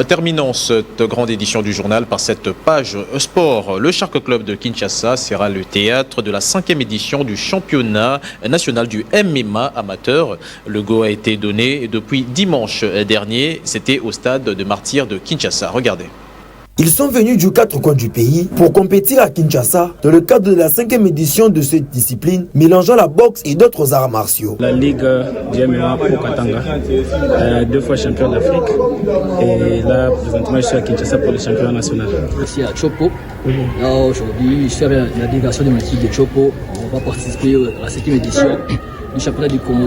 Terminons cette grande édition du journal par cette page sport. Le Shark Club de Kinshasa sera le théâtre de la 5e édition du championnat national du MMA amateur. Le go a été donné depuis dimanche dernier. C'était au stade de Martyrs de Kinshasa. Regardez. Ils sont venus du 4 coins du pays pour compétir à Kinshasa dans le cadre de la 5e édition de cette discipline, mélangeant la boxe et d'autres arts martiaux. La Ligue du MMA pour Katanga, 2 fois champion d'Afrique, et là, présentement, je suis à Kinshasa pour le championnat national. Ici à Chopo, là aujourd'hui, je fais la délégation de l'équipe de Chopo. On va participer à la 7e édition du championnat du Congo.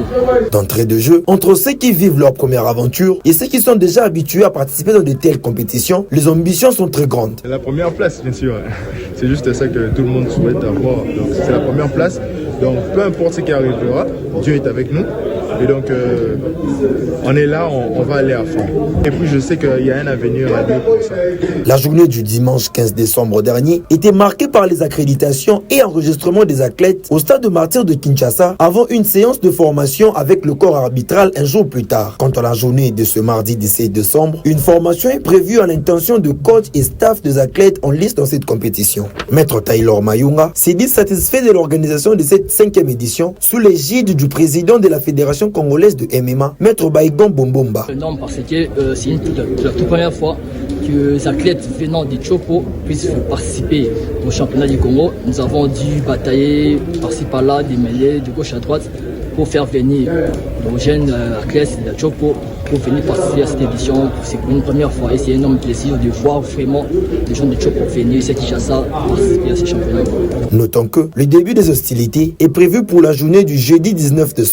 D'entrée de jeu, entre ceux qui vivent leur première aventure et ceux qui sont déjà habitués à participer dans de telles compétitions, les ambitions sont très grandes. La première place, bien sûr. C'est juste ça que tout le monde souhaite avoir. Donc c'est la première place. Donc peu importe ce qui arrivera, Dieu est avec nous. Et donc on est là, on va aller à fond. Et puis je sais qu'il y a un avenir à Dieu pour ça. La journée du dimanche 15 décembre dernier était marquée par les accréditations et enregistrements des athlètes au stade de Martyrs de Kinshasa avant une séance de formation avec le corps arbitral un jour plus tard. Quant à la journée de ce mardi 17 décembre, une formation est prévue à l'intention de coach et staff des athlètes en liste dans cette compétition. Maître Taylor Mayunga s'est dit satisfait de l'organisation de cette 5e édition sous l'égide du président de la Fédération congolaise de MMA, Maître Baïgon Bombomba. Non, parce que c'est la toute première fois que les athlètes venant du Chopo puissent participer au championnat du Congo. Nous avons dû batailler par-ci par-là, des mêlées de gauche à droite pour faire venir nos jeunes athlètes de Chopo pour venir participer à cette édition. C'est pour une première fois et c'est un énorme plaisir de voir vraiment les gens de Chopo venir ici à Kinshasa participer à ce championnat. Notons que le début des hostilités est prévu pour la journée du jeudi 19 décembre.